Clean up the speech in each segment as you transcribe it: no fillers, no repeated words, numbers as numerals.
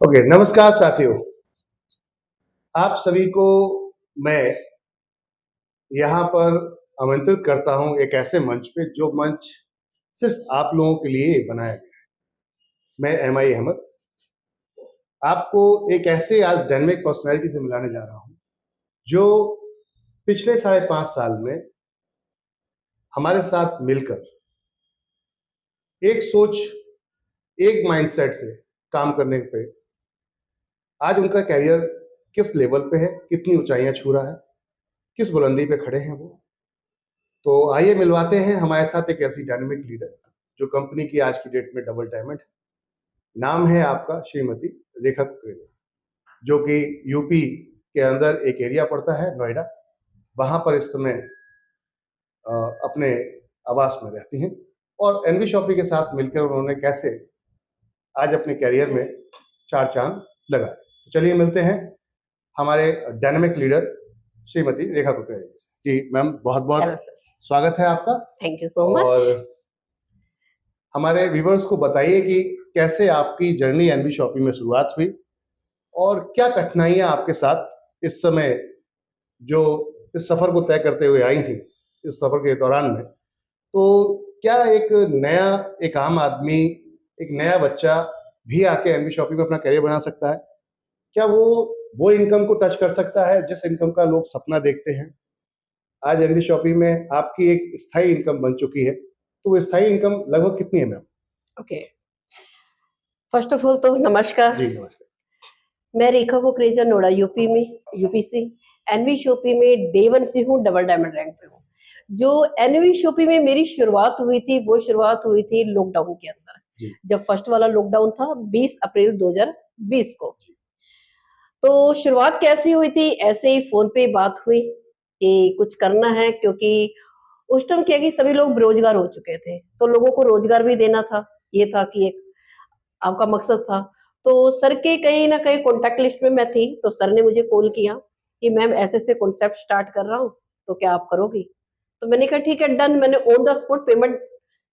Okay, नमस्कार साथियों। आप सभी को मैं यहाँ पर आमंत्रित करता हूँ एक ऐसे मंच पे जो मंच सिर्फ आप लोगों के लिए ही बनाया गया है। मैं एमआई अहमद आपको एक ऐसे आज डायनेमिक पर्सनैलिटी से मिलाने जा रहा हूँ जो पिछले 5.5 साल में हमारे साथ मिलकर एक सोच, एक माइंडसेट से काम करने पे आज उनका करियर किस लेवल पे है, कितनी ऊंचाइयां छू रहा है, किस बुलंदी पे खड़े हैं वो। तो आइए मिलवाते हैं हमारे साथ एक ऐसी डायनेमिक लीडर जो कंपनी की आज की डेट में डबल डायमंड है। नाम है आपका श्रीमती रेखा कुकरेजा, जो कि यूपी के अंदर एक एरिया पड़ता है नोएडा। वहां पर इस समय अपने आवास में रहती हैं और एनवी शॉपी के साथ मिलकर उन्होंने कैसे आज अपने कैरियर में चार चांद लगाए। तो चलिए मिलते हैं हमारे डायनेमिक लीडर श्रीमती रेखा कुकरेजा जी। मैम बहुत बहुत स्वागत है आपका। Thank you so much. और हमारे व्यूवर्स को बताइए कि कैसे आपकी जर्नी एनवी शॉपी में शुरुआत हुई और क्या कठिनाइयां आपके साथ इस समय जो इस सफर को तय करते हुए आई थी, इस सफर के दौरान में। तो क्या एक आम आदमी, एक नया बच्चा भी आके एनवी शॉपी में अपना करियर बना सकता है? क्या वो इनकम को टच कर सकता है जिस इनकम का लोग सपना देखते हैं? आज एनवी शॉपी में आपकी एक स्थायी इनकम बन चुकी है, तो वो स्थायी इनकम लगभग कितनी है ma'am? Okay, first of all तो नमस्कार जी नमस्कार। मैं रेखा कुकरेजा, नोएडा यूपी से एनवी शॉपी में डे 1 से हूँ, डबल डायमंड रैंक पे हूँ। जो एनवी शॉपी में मेरी शुरुआत हुई थी वो शुरुआत हुई थी लॉकडाउन के अंदर, जब फर्स्ट वाला लॉकडाउन था 20 अप्रैल 2020 को। तो शुरुआत कैसी हुई थी, ऐसे ही फोन पे बात हुई कि कुछ करना है, क्योंकि उस टाइम क्या कि सभी लोग बेरोजगार हो चुके थे, तो लोगों को रोजगार भी देना था। ये था कि एक आपका मकसद था। तो सर के कहीं ना कहीं कॉन्टेक्ट लिस्ट में मैं थी, तो सर ने मुझे कॉल किया कि मैम ऐसे ऐसे कॉन्सेप्ट स्टार्ट कर रहा हूँ, तो क्या आप करोगी? तो मैंने कहा ठीक है, डन। मैंने ऑन द स्पॉट पेमेंट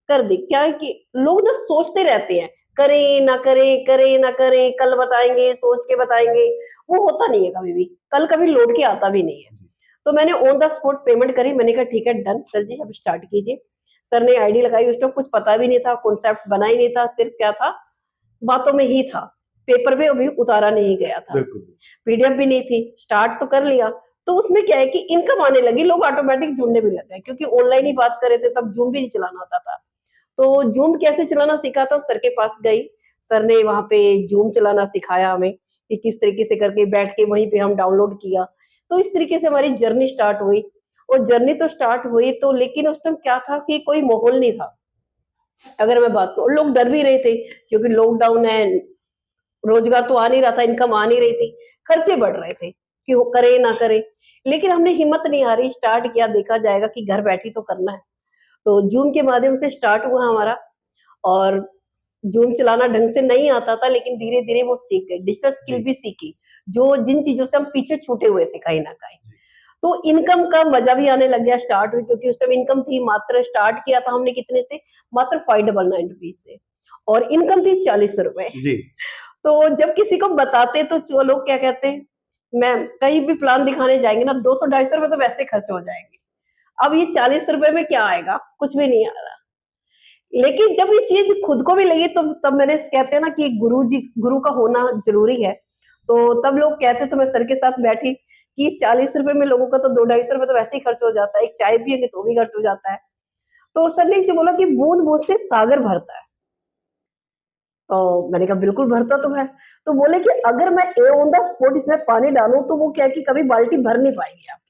कर दी। क्या है कि लोग ना सोचते रहते हैं, करें ना करें, करें ना करें, कल बताएंगे, सोच के बताएंगे। वो होता नहीं है कभी भी, कल कभी लौट के आता भी नहीं है। तो मैंने ऑन द स्पॉट पेमेंट करी। मैंने कहा ठीक है, डन सर जी, अब स्टार्ट कीजिए। सर ने आईडी लगाई। उस टाइम कुछ पता भी नहीं था, कॉन्सेप्ट बना ही नहीं था, सिर्फ क्या था, बातों में ही था, पेपर पे अभी उतारा नहीं गया था, पीडीएफ भी नहीं थी। स्टार्ट तो कर लिया, तो उसमें क्या है कि इनकम आने लगी, लोग ऑटोमेटिक जुड़ने भी लग गए, क्योंकि ऑनलाइन ही बात कर रहे थे, तब जूम भी नहीं चलाना आता था। तो जूम कैसे चलाना सीखा था, सर के पास गई। सर ने वहां पे जूम चलाना सिखाया हमें कि किस तरीके से करके बैठ के वहीं पे हम डाउनलोड किया। तो इस तरीके से हमारी जर्नी स्टार्ट हुई। और जर्नी तो स्टार्ट हुई, तो लेकिन उस टाइम क्या था कि कोई माहौल नहीं था। अगर मैं बात करूं, लोग डर भी रहे थे, क्योंकि लॉकडाउन है, रोजगार तो आ नहीं रहा था, इनकम आ नहीं रही थी, खर्चे बढ़ रहे थे कि वो करे ना करे। लेकिन हमने हिम्मत नहीं हारी, स्टार्ट किया, देखा जाएगा कि घर बैठी तो करना है। तो जूम के माध्यम से स्टार्ट हुआ हमारा। और जूम चलाना ढंग से नहीं आता था, लेकिन धीरे धीरे वो सीख गए, डिजिटल स्किल भी सीखी, जो जिन चीजों से हम पीछे छूटे हुए थे कहीं ना कहीं। तो इनकम का मजा भी आने लग गया, स्टार्ट हुई, क्योंकि उस टाइम इनकम थी, मात्र स्टार्ट किया था हमने कितने से, मात्र 599 से, और इनकम थी 40 रुपए जी। तो जब किसी को बताते तो जो लोग क्या कहते हैं, मैम कहीं भी प्लान दिखाने जाएंगे ना, 200-250 रुपए तो वैसे खर्च हो जाएंगे, अब ये 40 रुपए में क्या आएगा, कुछ भी नहीं आ रहा। लेकिन जब ये चीज खुद को भी लगी, तो तब मैंने, कहते हैं ना कि गुरु का होना जरूरी है। तो तब लोग कहते, तो मैं सर के साथ बैठी कि 40 रुपए में लोगों का तो 200-250 रुपए तो वैसे ही खर्च हो जाता है, एक चाय पियेंगे तो भी खर्च हो जाता है। तो सर ने इसे बोला कि बूंद बूंद से सागर भरता है। तो मैंने कहा बिल्कुल भरता तो है। तो बोले कि अगर मैं ऑन द स्पॉट इसमें पानी डालूं, तो वो क्या कि कभी बाल्टी भर नहीं पाएगी आपकी।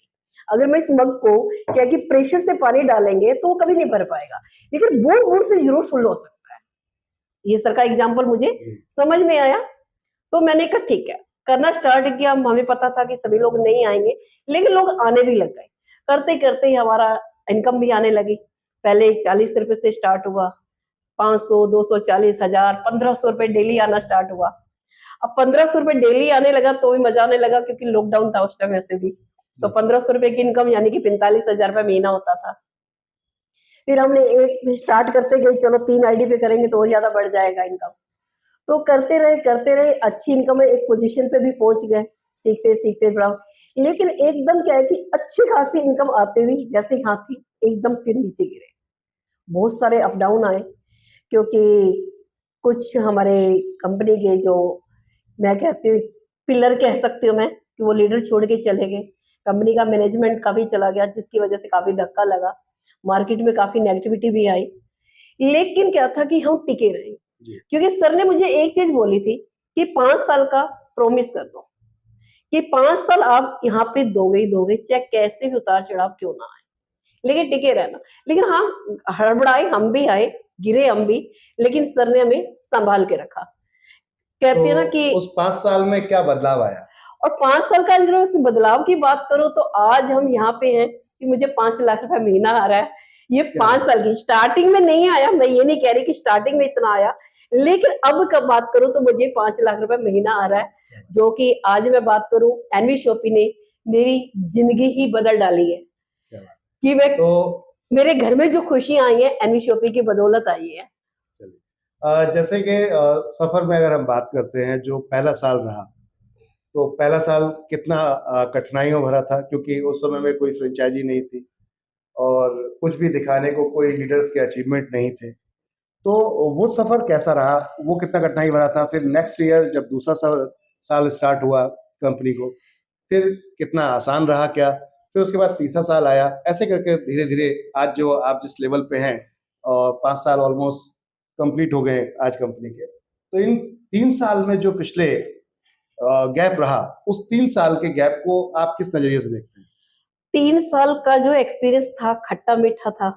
अगर मैं इस मग को क्या कि प्रेशर से पानी डालेंगे तो वो कभी नहीं भर पाएगा, लेकिन बूंद बूंद से जरूर फुल हो सकता है। ये सर का एग्जाम्पल मुझे समझ में आया। तो मैंने कहा ठीक है, करना स्टार्ट किया। हमें पता था कि सभी लोग नहीं आएंगे, लेकिन लोग आने भी लग गए। करते करते ही हमारा इनकम भी आने लगी। पहले 40 रुपए से स्टार्ट हुआ, 500, 240, 1000, 1500 रुपए डेली आना स्टार्ट हुआ। अब 1500 रुपए डेली आने लगा तो भी मजा आने लगा, क्योंकि लॉकडाउन था उस टाइम ऐसे भी। तो 1500 रुपए की इनकम यानी कि 45,000 रुपए महीना होता था। फिर हमने एक स्टार्ट करते गए, चलो 3 आईडी पे करेंगे तो और ज्यादा बढ़ जाएगा इनकम। तो करते रहे अच्छी इनकम है, एक पोजीशन पे भी पहुंच गए, सीखते सीखते बढ़ाओ। लेकिन एकदम क्या है कि अच्छी खासी इनकम आते हुई जैसे यहाँ थी एकदम फिर नीचे गिरे। बहुत सारे अप डाउन आए, क्योंकि कुछ हमारे कंपनी के जो मैं कहती हूँ पिलर कह सकती हूँ मैं, कि वो लीडर छोड़ के चले गए। कंपनी का मैनेजमेंट काफी चला गया, जिसकी वजह से काफी धक्का लगा, मार्केट में काफी नेगेटिविटी भी आई। लेकिन क्या था कि हम टिके रहे, क्योंकि सर ने मुझे एक चीज बोली थी कि 5 साल का प्रॉमिस कर दो कि 5 साल आप यहाँ पे दोगे ही दोगे, चाहे कैसे भी उतार चढ़ाव क्यों ना आए, लेकिन टिके रहना। लेकिन हाँ, हड़बड़ाए हम भी आए, गिरे हम भी, लेकिन सर ने हमें संभाल के रखा। कहते हैं ना कि उस 5 साल में क्या बदलाव आया? और 5 साल का अंदर उस बदलाव की बात करो तो आज हम यहाँ पे हैं कि मुझे 5 लाख रुपए महीना आ रहा है। ये 5 साल की स्टार्टिंग में नहीं आया, मैं ये नहीं कह रही कि स्टार्टिंग में इतना आया, लेकिन अब कब बात करूं तो मुझे 5 लाख रुपए महीना आ रहा है, जो कि आज मैं बात करूं एनवी शॉपी ने मेरी जिंदगी ही बदल डाली है। कि मैं तो मेरे घर में जो खुशियां आई है एनवी शॉपी की बदौलत आई है। जैसे कि सफर में अगर हम बात करते हैं, जो पहला साल रहा, तो पहला साल कितना कठिनाइयों भरा था, क्योंकि उस समय में कोई फ्रेंचाइजी नहीं थी और कुछ भी दिखाने को कोई लीडर्स के अचीवमेंट नहीं थे। तो वो सफर कैसा रहा, वो कितना कठिनाई भरा था? फिर नेक्स्ट ईयर जब दूसरा साल स्टार्ट हुआ कंपनी को, फिर कितना आसान रहा क्या? फिर उसके बाद तीसरा साल आया, ऐसे करके धीरे धीरे आज जो आप जिस लेवल पे हैं, और 5 साल ऑलमोस्ट कंप्लीट हो गए आज कंपनी के। तो इन 3 साल में जो पिछले गैप रहा, उस 3 साल के गैप को आप किस नजरिए से देखते हैं? 3 साल का जो एक्सपीरियंस था खट्टा मीठा था,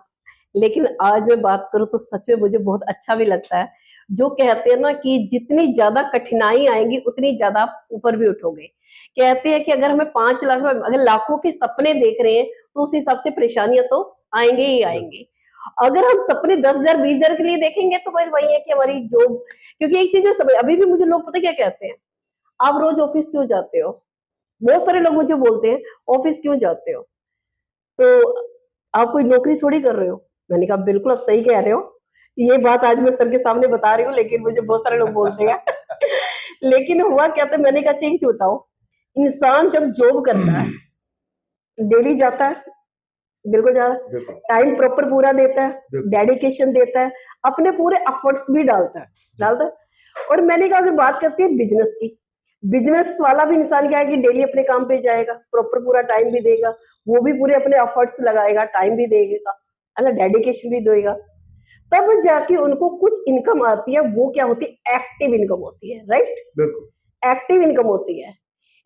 लेकिन आज मैं बात करूं तो सच में मुझे बहुत अच्छा भी लगता है। जो कहते हैं ना कि जितनी ज्यादा कठिनाई आएंगी उतनी ज्यादा आप ऊपर भी उठोगे। कहते हैं कि अगर हमें 5 लाख अगर लाखों के सपने देख रहे हैं तो उस हिसाब से परेशानियां तो आएंगे ही आएंगे। अगर हम सपने 10,000 20,000 के लिए देखेंगे तो भाई वही है कि हमारी जॉब, क्योंकि एक चीज समझ, अभी भी मुझे लोग पता क्या कहते हैं, आप रोज ऑफिस क्यों जाते हो? बहुत सारे लोग मुझे बोलते हैं ऑफिस क्यों जाते हो, तो आप कोई नौकरी थोड़ी कर रहे हो। मैंने कहा बिल्कुल आप सही कह रहे हो, ये बात आज मैं सर के सामने बता रही हूँ, लेकिन मुझे बहुत सारे लोग बोलते हैं लेकिन हुआ क्या था, मैंने कहा चेंज होता हो, इंसान जब जॉब करता है डेली जाता है, बिल्कुल जाता है, टाइम प्रॉपर पूरा देता है, डेडिकेशन देता है, अपने पूरे एफर्ट्स भी डालता है। और मैंने कहा अगर बात करते हैं बिजनेस की, बिजनेस वाला भी इंसान क्या है कि डेली अपने काम पे जाएगा, प्रॉपर पूरा टाइम भी देगा, वो भी पूरे अपने एफर्ट्स लगाएगा, टाइम भी देगा, है ना, डेडिकेशन भी देगा, तब जाके उनको कुछ इनकम आती है। वो क्या होती है? एक्टिव इनकम होती है, राइट? बिल्कुल एक्टिव इनकम होती है।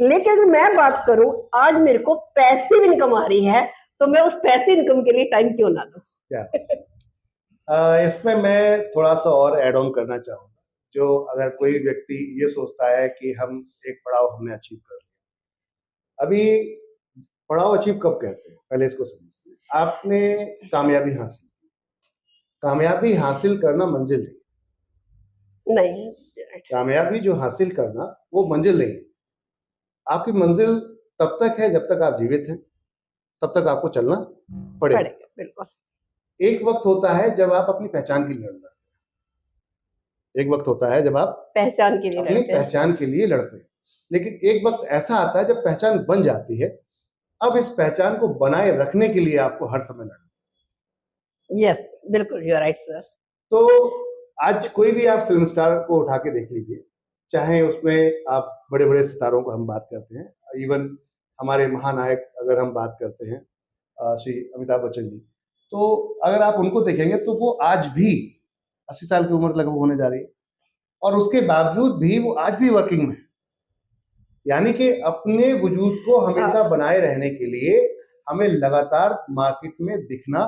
लेकिन अगर मैं बात करूं, आज मेरे को पैसिव इनकम आ रही है, तो मैं उस पैसिव इनकम के लिए टाइम क्यों ना दूं? इसमें मैं थोड़ा सा और ऐड ऑन करना चाहूँगा। जो अगर कोई व्यक्ति ये सोचता है कि हम एक पड़ाव हमने अचीव कर लिया, अभी पड़ाव अचीव कब कहते हैं, पहले इसको समझते हैं। आपने कामयाबी हासिल की, कामयाबी हासिल करना मंजिल नहीं, कामयाबी जो हासिल करना वो मंजिल नहीं। आपकी मंजिल तब तक है जब तक आप जीवित हैं, तब तक आपको चलना पड़ेगा। बिल्कुल। एक वक्त होता है जब आप अपनी पहचान के लिए लड़ते हैं, एक वक्त होता है जब आप पहचान के लिए अपनी पहचान के लिए लड़ते हैं, लेकिन एक वक्त ऐसा आता है जब पहचान बन जाती है। अब इस पहचान को बनाए रखने के लिए आपको हर समय लड़ना। यस, बिल्कुल, यू आर राइट सर। तो आज कोई भी आप फिल्म स्टार को उठा के देख लीजिए, चाहे उसमें आप बड़े बड़े सितारों को हम बात करते हैं, इवन हमारे महानायक अगर हम बात करते हैं श्री अमिताभ बच्चन जी, तो अगर आप उनको देखेंगे तो वो आज भी 80 साल की उम्र लगभग होने जा रही है, और उसके बावजूद भी वो आज भी वर्किंग में है। यानी कि अपने वजूद को हमेशा बनाए रहने के लिए हमें लगातार मार्केट में दिखना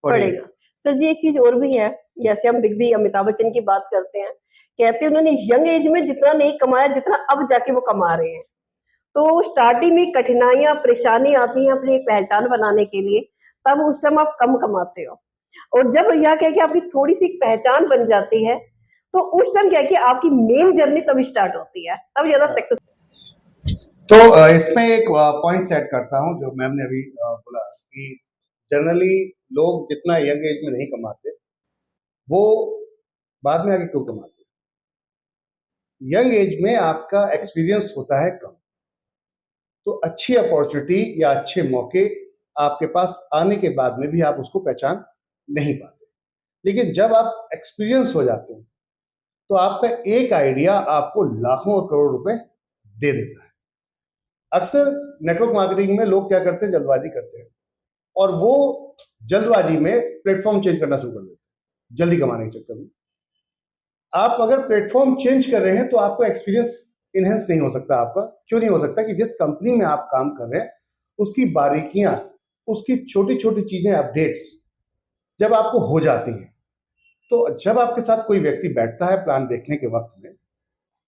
पड़ेगा। सर जी एक चीज और भी है, जैसे हम बिग बी अमिताभ बच्चन की बात करते हैं, कहते हैं उन्होंने यंग एज में जितना नहीं कमाया जितना अब जाके वो कमा रहे हैं। तो स्टार्टिंग में कठिनाइयां परेशानी आती हैं अपनी एक पहचान बनाने के लिए, तब उस टाइम आप कम कमाते हो, और जब यह क्या कि आपकी थोड़ी सी पहचान बन जाती है तो उस टाइम क्या कि आपकी मेन जर्नी तब स्टार्ट होती है, तब ज्यादा सक्सेस। तो इसमें एक पॉइंट सेट करता हूं जो मैम ने अभी बोला कि जनरली लोग जितना यंग एज में नहीं कमाते वो बाद में आके क्यों कमाते। यंग एज में आपका एक्सपीरियंस होता है कम, तो अच्छी अपॉर्चुनिटी या अच्छे मौके आपके पास आने के बाद में भी आप उसको पहचान नहीं पाते। लेकिन जब आप एक्सपीरियंस हो जाते हैं तो आपका एक आइडिया आपको लाखों और करोड़ रुपए दे देता है। अक्सर नेटवर्क मार्केटिंग में लोग क्या करते हैं, जल्दबाजी करते हैं और वो जल्दबाजी में प्लेटफॉर्म चेंज करना शुरू कर देते हैं जल्दी कमाने के चक्कर में। आप अगर प्लेटफॉर्म चेंज कर रहे हैं तो आपका एक्सपीरियंस इनहेंस नहीं हो सकता। आपका क्यों नहीं हो सकता कि जिस कंपनी में आप काम कर रहे हैं उसकी बारीकियां, उसकी छोटी छोटी चीजें, अपडेट्स जब आपको हो जाती हैं, तो जब आपके साथ कोई व्यक्ति बैठता है प्लान देखने के वक्त में,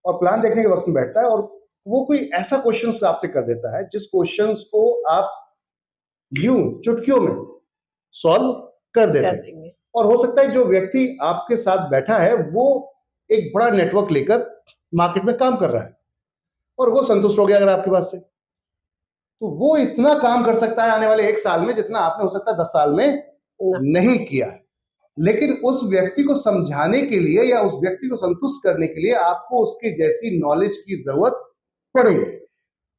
और प्लान देखने के वक्त में बैठता है और वो कोई ऐसा क्वेश्चन आपसे कर देता है जिस क्वेश्चन को आप यूं चुटकियों में सॉल्व कर देते हैं, और हो सकता है जो व्यक्ति आपके साथ बैठा है वो एक बड़ा नेटवर्क लेकर मार्केट में काम कर रहा है और वो संतुष्ट हो गया अगर आपके पास से, तो वो इतना काम कर सकता है आने वाले 1 साल में जितना आपने हो सकता है 10 साल में नहीं किया है। लेकिन उस व्यक्ति को समझाने के लिए या उस व्यक्ति को संतुष्ट करने के लिए आपको उसके जैसी नॉलेज की जरूरत पड़ेगी।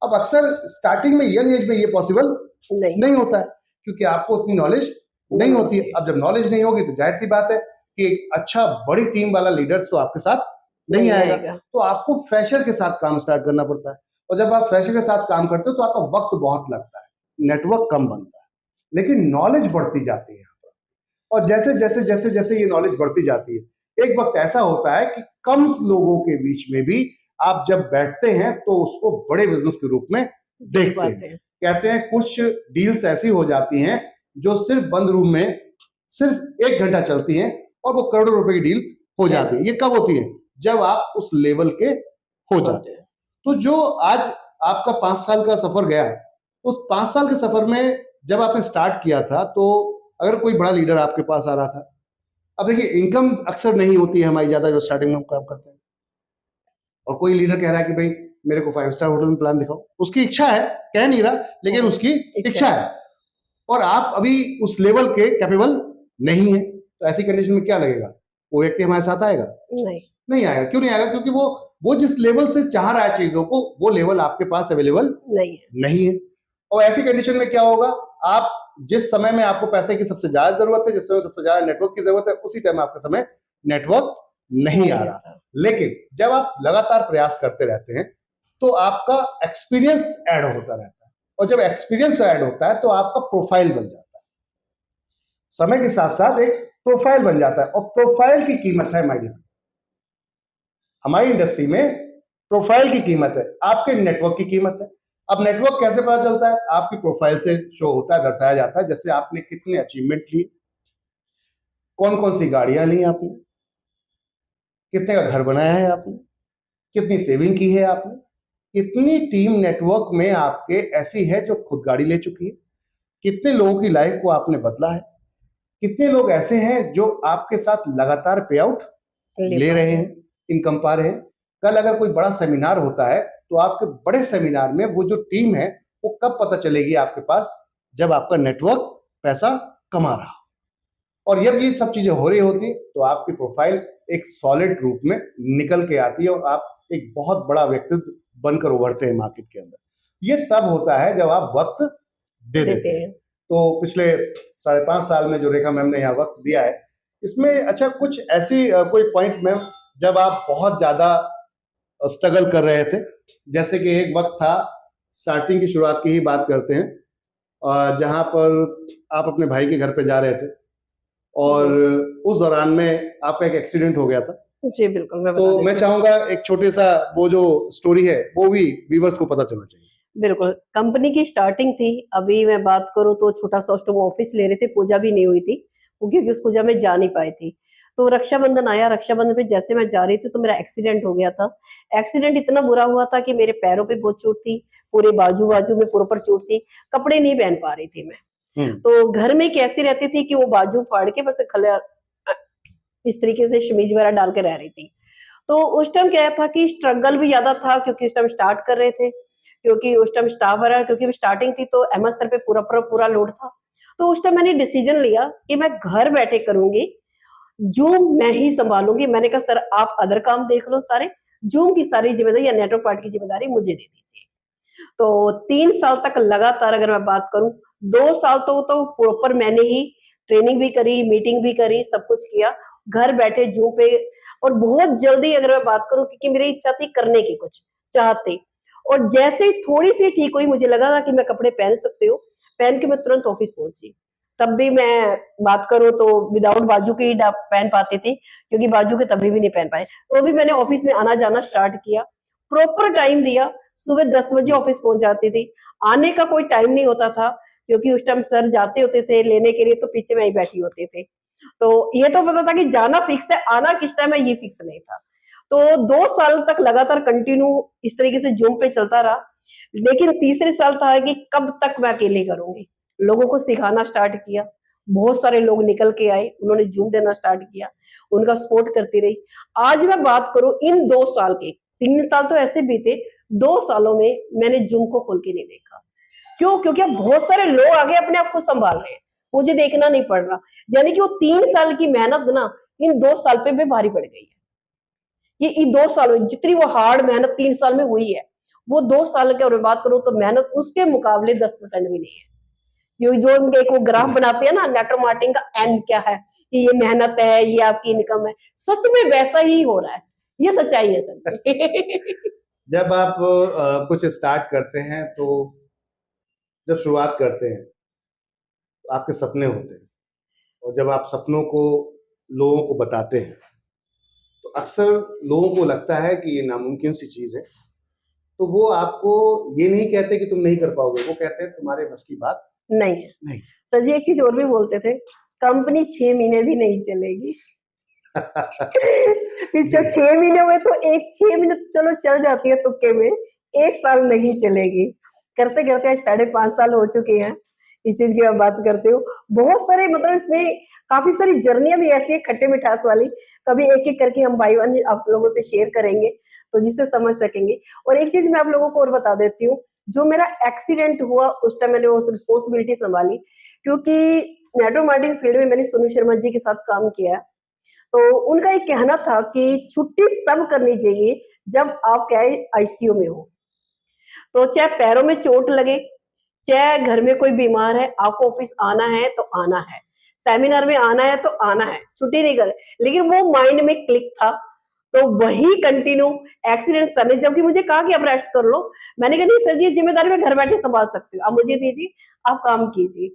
अब अक्सर स्टार्टिंग में यंग एज में ये पॉसिबल नहीं होता है क्योंकि आपको उतनी नॉलेज नहीं होती है। अब जब नॉलेज नहीं होगी तो जाहिर सी बात है कि एक अच्छा बड़ी टीम वाला लीडर्स तो आपके साथ नहीं आएगा, तो आपको फ्रेशर के साथ काम स्टार्ट करना पड़ता है। और जब आप फ्रेशर के साथ काम करते हो तो आपका वक्त बहुत लगता है, नेटवर्क कम बनता है, लेकिन नॉलेज बढ़ती जाती है। और जैसे जैसे जैसे जैसे ये नॉलेज बढ़ती जाती है, एक वक्त ऐसा होता है कि कम लोगों के बीच में भी आप जब बैठते हैं तो उसको बड़े बिजनेस के रूप में देखते हैं। कहते हैं कुछ डील्स ऐसी हो जाती हैं जो सिर्फ बंद रूम में सिर्फ 1 घंटा चलती हैं और वो करोड़ों रुपए की डील हो जाती है। ये कब होती है? जब आप उस लेवल के हो जाते हैं। तो जो आज आपका 5 साल का सफर गया, उस 5 साल के सफर में जब आपने स्टार्ट किया था तो अगर कोई बड़ा लीडर आपके पास आ रहा था, अब देखिए इनकम अक्सर नहीं होती है हमारी ज्यादा जो स्टार्टिंग में हम काम करते हैं, और कोई लीडर कह रहा है कि भाई मेरे को 5 स्टार होटल में प्लान दिखाओ, उसकी इच्छा है, कह नहीं रहा लेकिन उसकी इच्छा है, और आप अभी उस लेवल के कैपेबल नहीं है, तो ऐसी कंडीशन में क्या लगेगा? वो व्यक्ति हमारे साथ आएगा? नहीं आएगा। क्यों नहीं आएगा? क्योंकि वो जिस लेवल से चाह रहा है चीजों को, वो लेवल आपके पास अवेलेबल नहीं है। और ऐसी कंडीशन में क्या होगा, आप जिस समय में आपको पैसे की सबसे ज्यादा जरूरत है, जिस समय सबसे ज्यादा नेटवर्क की जरूरत है, उसी टाइम आपके समय नेटवर्क नहीं आ रहा। लेकिन जब आप लगातार प्रयास करते रहते हैं तो आपका एक्सपीरियंस ऐड होता रहता है, और जब एक्सपीरियंस ऐड होता है तो आपका प्रोफाइल बन जाता है, समय के साथ साथ एक प्रोफाइल बन जाता है, और प्रोफाइल की कीमत है माय डियर। हमारी इंडस्ट्री में प्रोफाइल की कीमत है, आपके नेटवर्क की कीमत है। अब नेटवर्क कैसे पता चलता है? आपकी प्रोफाइल से शो होता है, दर्शाया जाता है, जैसे आपने कितने अचीवमेंट लिए, कौन कौन सी गाड़ियां ली आपने, कितने का घर बनाया है आपने, कितनी सेविंग की है आपने, कितनी टीम नेटवर्क में आपके ऐसी है जो खुद गाड़ी ले चुकी है, कितने लोगों की लाइफ को आपने बदला है, कितने लोग ऐसे हैं जो आपके साथ लगातार पे आउट ले रहे हैं, इनकम पा रहे हैं। कल अगर कोई बड़ा सेमिनार होता है तो आपके बड़े सेमिनार में वो जो टीम है वो कब पता चलेगी आपके पास? जब आपका नेटवर्क पैसा कमा रहा हो। और जब ये सब चीजें हो रही होती तो आपकी प्रोफाइल एक सॉलिड रूप में निकल के आती है और आप एक बहुत बड़ा व्यक्तित्व बनकर उभरते हैं मार्केट के अंदर। ये तब होता है जब आप वक्त दे देते हैं। तो पिछले 5.5 साल में जो रेखा मैम ने यहाँ वक्त दिया है, इसमें अच्छा कुछ ऐसी कोई पॉइंट मैम जब आप बहुत ज्यादा स्ट्रगल कर रहे थे, जैसे कि एक वक्त था, स्टार्टिंग की शुरुआत की ही बात करते हैं, जहां पर आप अपने भाई के घर पे जा रहे थे और उस दौरान में आपका एक एक्सीडेंट हो गया था। जी बिल्कुल। तो मैं चाहूंगा एक छोटे सा वो जो स्टोरी है वो भी व्यूअर्स को पता चलना चाहिए। बिल्कुल, कंपनी की स्टार्टिंग थी। अभी मैं बात करूं तो छोटा सा उस ऑफिस ले रहे थे, पूजा भी नहीं हुई थी क्योंकि उस पूजा में जा नहीं पाई थी। तो रक्षाबंधन आया, रक्षाबंधन पे जैसे मैं जा रही थी तो मेरा एक्सीडेंट हो गया था। एक्सीडेंट इतना बुरा हुआ था कि मेरे पैरों पे बहुत चोट थी, पूरे बाजू में पूरे चोट थी, कपड़े नहीं पहन पा रही थी मैं। तो घर में कैसी रहती थी कि वो बाजू फाड़ के बस इस तरीके से शमीज वगैरह डाल के रह रही थी। तो उस टाइम क्या था कि स्ट्रगल भी ज्यादा था क्योंकि उस टाइम स्टार्ट कर रहे थे, क्योंकि उस टाइम स्टाफ वगैरह क्योंकि स्टार्टिंग थी तो एमएस सर पे पूरा लोड था। तो उस टाइम मैंने डिसीजन लिया कि मैं घर बैठे करूंगी, जो मैं ही संभालूंगी। मैंने कहा सर आप अदर काम देख लो सारे, जूम की सारी जिम्मेदारी या नेटवर्क पार्ट की जिम्मेदारी मुझे दे दीजिए। तो 3 साल तक लगातार अगर मैं बात करूं, 2 साल तो प्रॉपर मैंने ही ट्रेनिंग भी करी, मीटिंग भी करी, सब कुछ किया, घर बैठे जूम पे। और बहुत जल्दी अगर मैं बात करूं, क्योंकि मेरी इच्छा थी करने की कुछ चाहते, और जैसे ही थोड़ी सी ठीक हुई, मुझे लगा था कि मैं कपड़े पहन सकती हूँ, पहन के मैं तुरंत ऑफिस पहुंची। तब भी मैं बात करूं तो विदाउट बाजू के ही पहन पाती थी, क्योंकि बाजू के तभी भी नहीं पहन पाए। तो भी मैंने ऑफिस में आना जाना स्टार्ट किया, प्रॉपर टाइम दिया, सुबह 10 बजे ऑफिस पहुंच जाती थी। आने का कोई टाइम नहीं होता था, क्योंकि उस टाइम सर जाते होते थे लेने के लिए, तो पीछे में ही बैठी होते थे। तो ये तो पता था कि जाना फिक्स है, आना किस टाइम है ये फिक्स नहीं था। तो 2 साल तक लगातार कंटिन्यू इस तरीके से जूम पे चलता रहा। लेकिन तीसरे साल था कि कब तक मैं अकेले करूंगी, लोगों को सिखाना स्टार्ट किया। बहुत सारे लोग निकल के आए, उन्होंने जूम देना स्टार्ट किया, उनका सपोर्ट करती रही। आज मैं बात करूं, इन 2 साल के 3 साल तो ऐसे बीते, 2 सालों में मैंने जूम को खोल के नहीं देखा। क्यों? क्योंकि अब बहुत सारे लोग आगे अपने आप को संभाल रहे हैं, मुझे देखना नहीं पड़ रहा। यानी कि वो 3 साल की मेहनत ना इन 2 साल पे भी भारी पड़ गई है। ये इन 2 साल में जितनी वो हार्ड मेहनत 3 साल में हुई है, वो 2 साल की अगर बात करूं तो मेहनत उसके मुकाबले 10% भी नहीं है। ये जो एक वो ग्राफ बनाते हैं ना नेटवर्क मार्केटिंग का एंड क्या है, कि ये मेहनत है, ये आपकी इनकम है, सच में वैसा ही हो रहा है। ये सच्चाई है सर जी। जब आप कुछ स्टार्ट करते हैं तो जब शुरुआत करते हैं तो आपके सपने होते हैं, और जब आप सपनों को लोगों को बताते हैं तो अक्सर लोगों को लगता है कि ये नामुमकिन सी चीज है। तो वो आपको ये नहीं कहते कि तुम नहीं कर पाओगे, वो कहते हैं तुम्हारे बस की बात नहीं है। नहीं। सर जी एक चीज और भी बोलते थे, कंपनी 6 महीने भी नहीं चलेगी। फिर जी। जब 6 महीने हुए तो एक 6 महीने तो चलो चल जाती है तुक्के में, 1 साल नहीं चलेगी। करते करते आज 5.5 साल हो चुके हैं इस चीज की मैं बात करती हूँ। बहुत सारे मतलब इसमें काफी सारी जर्नियां भी ऐसी है खट्टे मिठास वाली, कभी एक एक करके हम बाई वन आप लोगों से शेयर करेंगे, तो जिससे समझ सकेंगे। और एक चीज मैं आप लोगों को और बता देती हूँ, जो मेरा एक्सीडेंट हुआ उस टाइम मैंने वो रिस्पॉन्सिबिलिटी संभाली, क्योंकि नेटवर्क मार्केटिंग फील्ड में मैंने सोनू शर्मा जी के साथ काम किया है। तो उनका एक कहना था कि छुट्टी तब करनी चाहिए जब आप क्या है आईसीयू में हो। तो चाहे पैरों में चोट लगे, चाहे घर में कोई बीमार है, आपको ऑफिस आना है तो आना है, सेमिनार में आना है तो आना है, छुट्टी नहीं कर। लेकिन वो माइंड में क्लिक था, तो वही कंटिन्यू। एक्सीडेंट सर ने जबकि मुझे कहा कि अब रेस्ट कर लो, मैंने कहा नहीं सर जी ये जिम्मेदारी मैं घर बैठे संभाल सकती हूँ, आप मुझे दीजिए, आप काम कीजिए।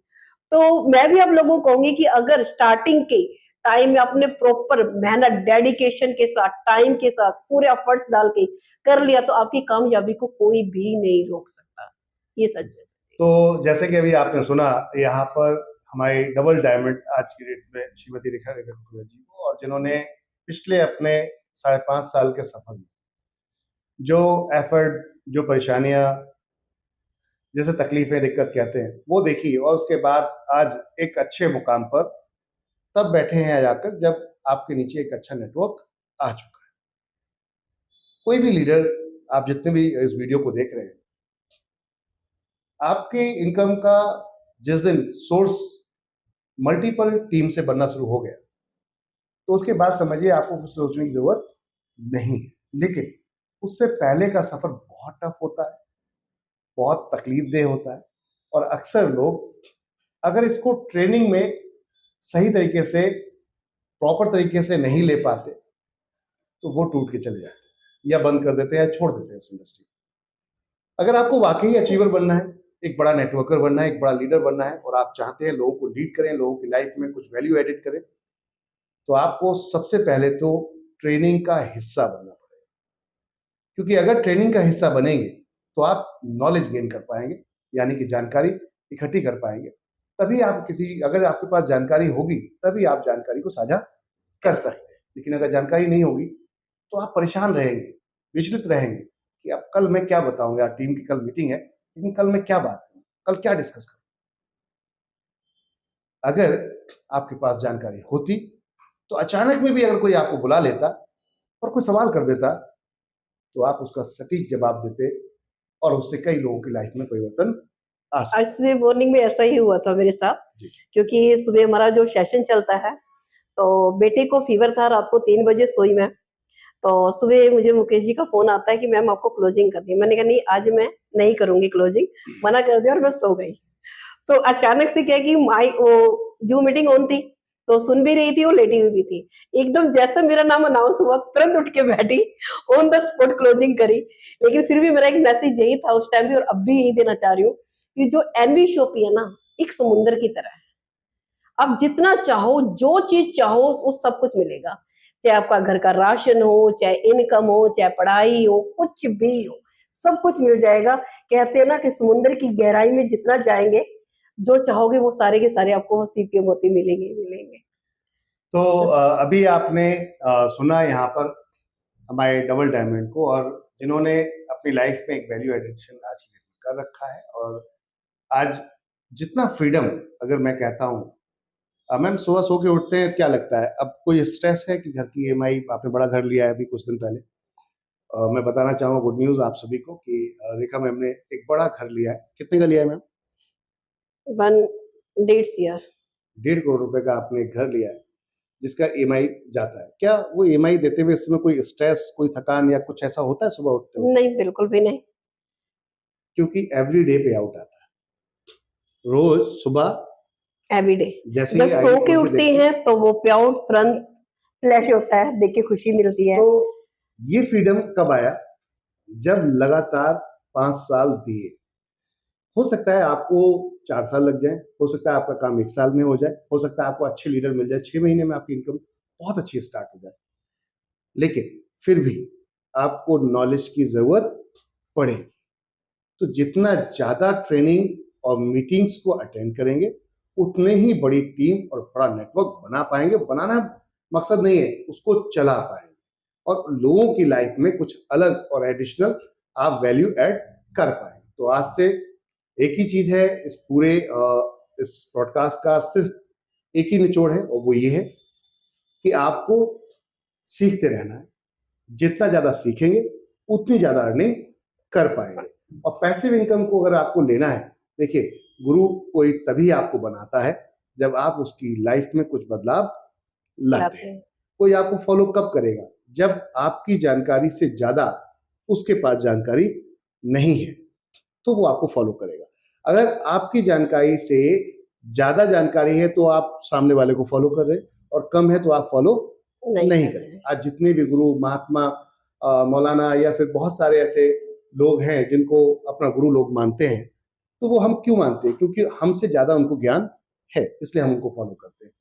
तो मैं भी आप लोगों को कहूंगी कि अगर स्टार्टिंग के टाइम में अपने प्रॉपर मेहनत डेडिकेशन के साथ टाइम के साथ पूरे एफर्ट्स डाल के कर लिया, तो आपकी कामयाबी को कोई भी नहीं रोक सकता। ये सच है। तो जैसे कि अभी आपने सुना, यहाँ पर हमारी डबल डायमंड आज की डेट में श्रीमती रेखा रेखा कुकरेजा जी को, और जिन्होंने पिछले अपने 5.5 साल के सफर में जो एफर्ट, जो परेशानियां, जैसे तकलीफें, दिक्कत कहते हैं, वो देखी, और उसके बाद आज एक अच्छे मुकाम पर तब बैठे हैं जाकर जब आपके नीचे एक अच्छा नेटवर्क आ चुका है। कोई भी लीडर, आप जितने भी इस वीडियो को देख रहे हैं, आपके इनकम का जिस दिन सोर्स मल्टीपल टीम से बनना शुरू हो गया, तो उसके बाद समझिए आपको कुछ सोचने की जरूरत नहीं है। लेकिन उससे पहले का सफर बहुत टफ होता है, बहुत तकलीफदेह होता है, और अक्सर लोग अगर इसको ट्रेनिंग में सही तरीके से, प्रॉपर तरीके से नहीं ले पाते तो वो टूट के चले जाते हैं, या बंद कर देते हैं, या छोड़ देते हैं इस इंडस्ट्री। अगर आपको वाकई अचीवर बनना है, एक बड़ा नेटवर्कर बनना है, एक बड़ा लीडर बनना है, और आप चाहते हैं लोगों को लीड करें, लोगों की लाइफ में कुछ वैल्यू एडिट करें, तो आपको सबसे पहले तो ट्रेनिंग का हिस्सा बनना पड़ेगा। क्योंकि अगर ट्रेनिंग का हिस्सा बनेंगे तो आप नॉलेज गेन कर पाएंगे, यानी कि जानकारी इकट्ठी कर पाएंगे। तभी आप अगर आपके पास जानकारी होगी तभी आप जानकारी को साझा कर सकते हैं। लेकिन अगर जानकारी नहीं होगी तो आप परेशान रहेंगे, विचलित रहेंगे कि अब कल मैं क्या बताऊंगा, टीम की कल मीटिंग है, लेकिन कल मैं क्या बात करूं, कल क्या डिस्कस करूं। अगर आपके पास जानकारी होती तो अचानक में भी अगर कोई आपको बुला लेता और कोई सवाल कर देता तो आप उसका सटीक जवाब देते, और उससे कई लोगों की लाइफ में परिवर्तन आ सकता। आज सुबह मॉर्निंग में ऐसा ही हुआ था मेरे साथ, क्योंकि सुबह हमारा जो सेशन चलता है, तो बेटे को फीवर था, रात को 3 बजे सोई मैं। तो सुबह मुझे मुकेश जी का फोन आता है कि मैम आपको क्लोजिंग करनी है। मैंने कहा नहीं, आज मैं नहीं करूंगी क्लोजिंग, मना कर दिया और मैं सो गई। तो अचानक से क्या कि माई वो जूम मीटिंग ऑन थी, तो सुन भी रही थी और लेटी हुई भी थी। एकदम जैसा मेरा नाम अनाउंस हुआ, तुरंत उठ के बैठी, ऑन द स्पॉट क्लोजिंग करी। लेकिन फिर भी मेरा एक मैसेज यही था उस टाइम भी, और अब भी यही देना चाह रही हूँ कि जो एनवी शॉपी है ना, एक समुंदर की तरह है। आप जितना चाहो, जो चीज चाहो, वो सब कुछ मिलेगा। चाहे आपका घर का राशन हो, चाहे इनकम हो, चाहे पढ़ाई हो, कुछ भी हो, सब कुछ मिल जाएगा। कहते हैं ना कि समुद्र की गहराई में जितना जाएंगे, जो चाहोगे वो सारे के सारे आपको सीपीएम मोती मिलेंगे ही मिलेंगे। तो अभी आपने सुना यहाँ पर हमारे डबल डायमंड को, और जिन्होंने अपनी लाइफ में एक वैल्यू एडिशन आज कर रखा है। और आज जितना फ्रीडम, अगर मैं कहता हूँ, मैम सुबह सो के उठते हैं, क्या लगता है अब कोई स्ट्रेस है कि घर की ईएमआई, आपने बड़ा घर लिया है अभी कुछ दिन पहले। मैं बताना चाहूँगा गुड न्यूज़ आप सभी को कि रेखा मैम ने एक बड़ा घर लिया है। कितने का लिया है मैम? 1.5 ईयर। 1.5 करोड़ रुपए का आपने घर लिया है, जिसका ईएमआई जाता है। क्या वो ईएमआई देते हुए इसमें कोई स्ट्रेस, कोई थकान या कुछ ऐसा होता है सुबह उठते हुए? नहीं, बिल्कुल भी नहीं। क्योंकि एवरी डे पे आउट आता है, रोज सुबह एवरीडे जैसे जब ही सो आईडी के खोल के उठते देखते हैं। हैं तो वो पे आउट तुरंत फ्लैश होता है, देख के खुशी मिलती है। तो ये फ्रीडम कब आया? जब लगातार 5 साल दिए। हो सकता है आपको 4 साल लग जाए, हो सकता है आपका काम 1 साल में हो जाए, हो सकता है आपको अच्छे लीडर मिल जाए, 6 महीने में आपकी इनकम बहुत अच्छी स्टार्ट हो जाए। लेकिन फिर भी आपको नॉलेज की जरूरत पड़ेगी। तो जितना ज्यादा ट्रेनिंग और मीटिंग्स को अटेंड करेंगे, उतने ही बड़ी टीम और बड़ा नेटवर्क बना पाएंगे। बनाना मकसद नहीं है, उसको चला पाएंगे और लोगों की लाइफ में कुछ अलग और एडिशनल आप वैल्यू ऐड कर पाएंगे। तो आज से एक ही चीज है इस पूरे इस पॉडकास्ट का, सिर्फ एक ही निचोड़ है, और वो ये है कि आपको सीखते रहना है। जितना ज्यादा सीखेंगे, उतनी ज्यादा अर्निंग कर पाएंगे। और पैसिव इनकम को अगर आपको लेना है, देखिए, गुरु कोई तभी आपको बनाता है जब आप उसकी लाइफ में कुछ बदलाव लाते हैं। कोई आपको फॉलो कब करेगा? जब आपकी जानकारी से ज्यादा उसके पास जानकारी नहीं है, तो वो आपको फॉलो करेगा। अगर आपकी जानकारी से ज्यादा जानकारी है तो आप सामने वाले को फॉलो कर रहे हैं, और कम है तो आप फॉलो नहीं करेंगे। आज जितने भी गुरु, महात्मा, मौलाना या फिर बहुत सारे ऐसे लोग हैं जिनको अपना गुरु लोग मानते हैं, तो वो हम क्यों मानते हैं? क्योंकि हमसे ज्यादा उनको ज्ञान है, इसलिए हम उनको फॉलो करते हैं।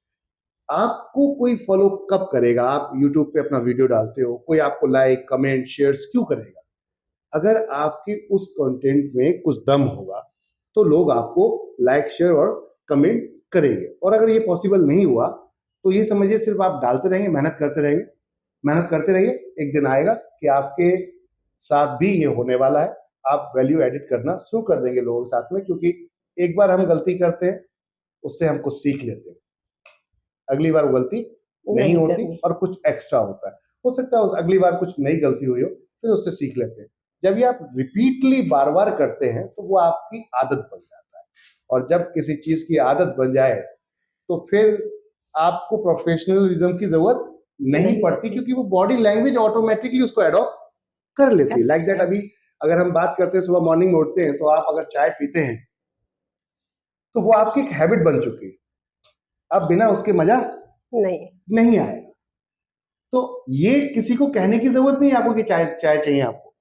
आपको कोई फॉलो कब करेगा? आप यूट्यूब पे अपना वीडियो डालते हो, कोई आपको लाइक, कमेंट, शेयर्स क्यों करेगा? अगर आपके उस कंटेंट में कुछ दम होगा तो लोग आपको लाइक, शेयर और कमेंट करेंगे। और अगर ये पॉसिबल नहीं हुआ तो ये समझिए सिर्फ आप डालते रहेंगे, मेहनत करते रहेंगे, मेहनत करते रहिए। एक दिन आएगा कि आपके साथ भी ये होने वाला है। आप वैल्यू एडिट करना शुरू कर देंगे लोगों के साथ में, क्योंकि एक बार हम गलती करते हैं, उससे हम कुछ सीख लेते हैं। अगली बार वो गलती नहीं होती और कुछ एक्स्ट्रा होता है। हो सकता है अगली बार कुछ नई गलती हुई हो, फिर उससे सीख लेते हैं। जब ये आप रिपीटली बार बार करते हैं तो वो आपकी आदत बन जाता है, और जब किसी चीज की आदत बन जाए तो फिर आपको प्रोफेशनलिज्म की जरूरत नहीं पड़ती, क्योंकि वो बॉडी लैंग्वेज ऑटोमेटिकली उसको एडॉप्ट कर लेती है। लाइक दैट, अभी अगर हम बात करते हैं, सुबह मॉर्निंग में उठते हैं तो आप अगर चाय पीते हैं तो वो आपकी एक हैबिट बन चुकी है। अब बिना उसके मजा नहीं आएगा। तो ये किसी को कहने की जरूरत नहीं आपको कि चाय चाय चाहिए आपको,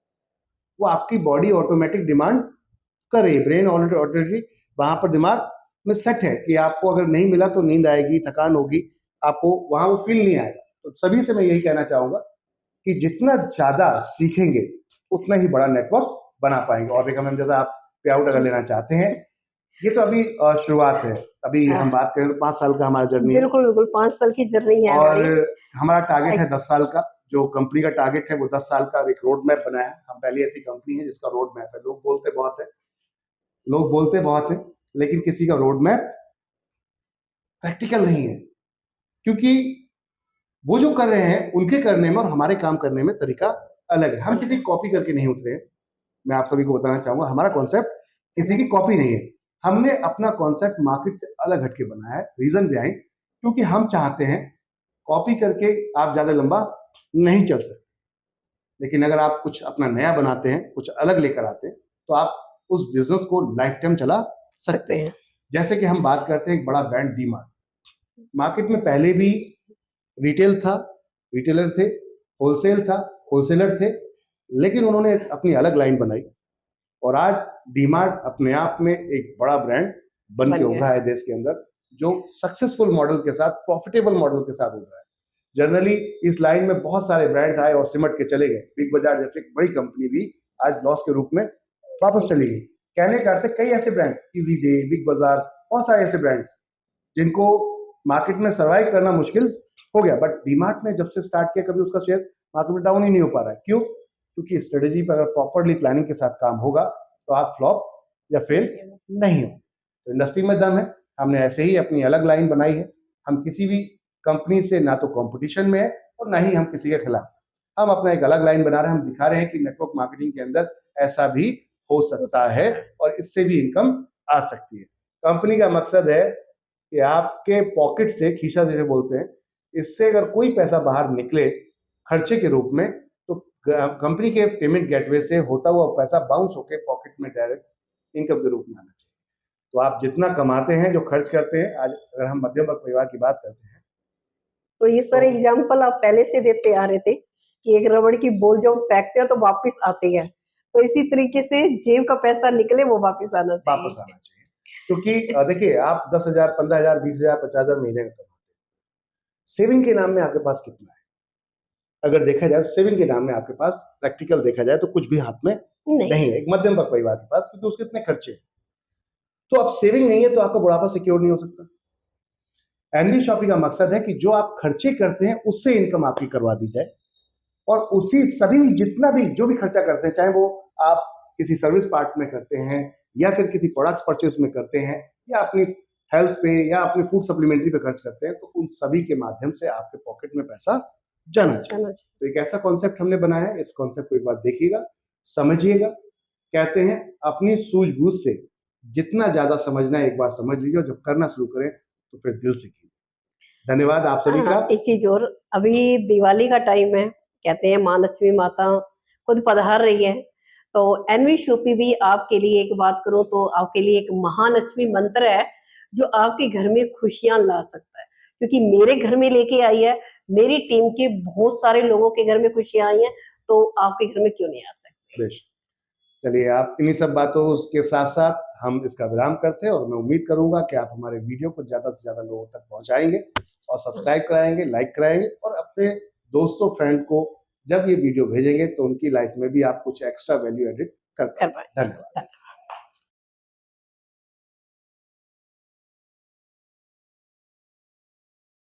वो आपकी बॉडी ऑटोमेटिक डिमांड कर रही है। ब्रेन ऑलरेडी वहां पर दिमाग में सेट है कि आपको अगर नहीं मिला तो नींद आएगी, थकान होगी, आपको वहां वो फील नहीं आएगा। तो सभी से मैं यही कहना चाहूंगा कि जितना ज्यादा सीखेंगे उतना ही बड़ा नेटवर्क बना पाएंगे। और रेखा मैम, जैसा आप पे आउट अगर लेना चाहते हैं, ये तो अभी शुरुआत है। अभी हम बात करें तो 5 साल का हमारा जर्नी है। बिल्कुल बिल्कुल 5 साल की जर्नी है और हमारा टारगेट है 10 साल का। जो कंपनी का टारगेट है वो 10 साल का एक रोड मैप बनाया है। हम पहली ऐसी कंपनी है जिसका रोड मैप है। लोग बोलते बहुत है, लेकिन किसी का रोड मैप प्रैक्टिकल नहीं है, क्योंकि वो जो कर रहे हैं उनके करने में और हमारे काम करने में तरीका अलग है। हम किसी की कॉपी करके नहीं उतरे। मैं आप सभी को बताना चाहूंगा, हमारा कॉन्सेप्ट किसी की कॉपी नहीं है। हमने अपना कॉन्सेप्ट मार्केट से अलग हटके बनाया है। रीजन बिहाइंड, क्योंकि हम चाहते हैं कॉपी करके आप ज्यादा लंबा नहीं चल सकते। लेकिन अगर आप कुछ अपना नया बनाते हैं, कुछ अलग लेकर आते हैं, तो आप उस बिजनेस को लाइफ टाइम चला सकते हैं। जैसे कि हम बात करते हैं एक बड़ा ब्रांड डी-मार्ट, मार्केट में पहले भी रिटेल था, रिटेलर थे, होलसेल था, होलसेलर थे, लेकिन उन्होंने अपनी अलग लाइन बनाई और आज डी-मार्ट अपने आप में एक बड़ा ब्रांड बन के उभरा है देश के अंदर, जो सक्सेसफुल मॉडल के साथ, प्रॉफिटेबल मॉडल के साथ उभरा है। जनरली इस लाइन में बहुत सारे ब्रांड आए और सिमट के चले गए। बिग बाजार जैसे बड़ी कंपनी भी आज लॉस के रूप में वापस चली गई। कहने का अर्थ है कई ऐसे ब्रांड, इजी डे, बिग बाजार, बहुत सारे ऐसे ब्रांड्स जिनको मार्केट में सर्वाइव करना मुश्किल हो गया, बट डी-मार्ट ने जब से स्टार्ट किया कभी उसका शेयर मार्केट में डाउन ही नहीं हो पा रहा है। क्यों? क्योंकि स्ट्रेटेजी पर अगर प्रॉपरली प्लानिंग के साथ काम होगा तो आप फ्लॉप या फेल नहीं हो। तो इंडस्ट्री में दम है, हमने ऐसे ही अपनी अलग लाइन बनाई है। हम किसी भी कंपनी से ना तो कंपटीशन में है और ना ही हम किसी के खिलाफ, हम अपना एक अलग लाइन बना रहे हैं। हम दिखा रहे हैं कि नेटवर्क मार्केटिंग के अंदर ऐसा भी हो सकता है और इससे भी इनकम आ सकती है। कंपनी का मकसद है कि आपके पॉकेट से, खीसा जिसे बोलते हैं, इससे अगर कोई पैसा बाहर निकले खर्चे के रूप में, तो कंपनी के पेमेंट गेटवे से होता हुआ पैसा बाउंस होकर पॉकेट में डायरेक्ट इनकम के रूप में आना चाहिए। तो आप जितना कमाते हैं, जो खर्च करते हैं, आज अगर हम मध्यम वर्ग परिवार की बात करते हैं, तो ये सारे एग्जाम्पल आप पहले से देते आ रहे थे कि एक रबड़ की बॉल जब फेंकते हो तो वापस आती है, तो इसी तरीके से जेब का पैसा निकले वो वापस आना चाहिए। क्योंकि देखिए, आप 10,000, 15,000, 20,000, 50,000 महीने का कमाते हैं, सेविंग के नाम में आपके पास कितना है? अगर देखा जाए सेविंग के नाम में आपके पास, प्रैक्टिकल देखा जाए तो कुछ भी हाथ में नहीं है एक मध्यम वर्ग परिवार के पास, क्योंकि उसके इतने खर्चे हैं। तो अब सेविंग नहीं है तो आपका बुढ़ापा सिक्योर नहीं हो सकता। एनवी शॉपी का मकसद है कि जो आप खर्चे करते हैं उससे इनकम आपकी करवा दी जाए, और उसी सभी जितना भी जो भी खर्चा करते हैं, चाहे वो आप किसी सर्विस पार्ट में करते हैं या फिर किसी प्रोडक्ट्स परचेज में करते हैं या अपनी हेल्थ पे या अपनी फूड सप्लीमेंट्री पे खर्च करते हैं, तो उन सभी के माध्यम से आपके पॉकेट में पैसा जाना चाहिए। तो एक ऐसा कॉन्सेप्ट हमने बनाया है, इस कॉन्सेप्ट को एक बार देखिएगा, समझिएगा। कहते हैं अपनी सूझबूझ से जितना ज्यादा समझना है एक बार समझ लीजिए, और जब करना शुरू करें तो फिर दिल से कीजिए। धन्यवाद आप सभी का। एक चीज और, अभी दिवाली का टाइम है, कहते हैं माँ लक्ष्मी माता खुद पधार रही है, तो एनवी शॉपी भी आपके लिए, एक बात करूं तो आपके लिए एक महालक्ष्मी मंत्र है जो आपके घर में खुशियां ला सकता है, क्योंकि मेरे घर में लेके आई है, मेरी टीम के बहुत सारे लोगों के घर में खुशियां आई हैं, तो आपके घर में क्यों नहीं आ सकती। चलिए, आप इन्हीं सब बातों के साथ साथ हम इसका विराम करते हैं, और मैं उम्मीद करूंगा कि आप हमारे वीडियो को ज्यादा से ज्यादा लोगों तक पहुंचाएंगे और सब्सक्राइब कराएंगे, लाइक कराएंगे, और अपने दोस्तों, फ्रेंड को जब ये वीडियो भेजेंगे तो उनकी लाइफ में भी आप कुछ एक्स्ट्रा वैल्यू एडिट कर पाएंगे। धन्यवाद।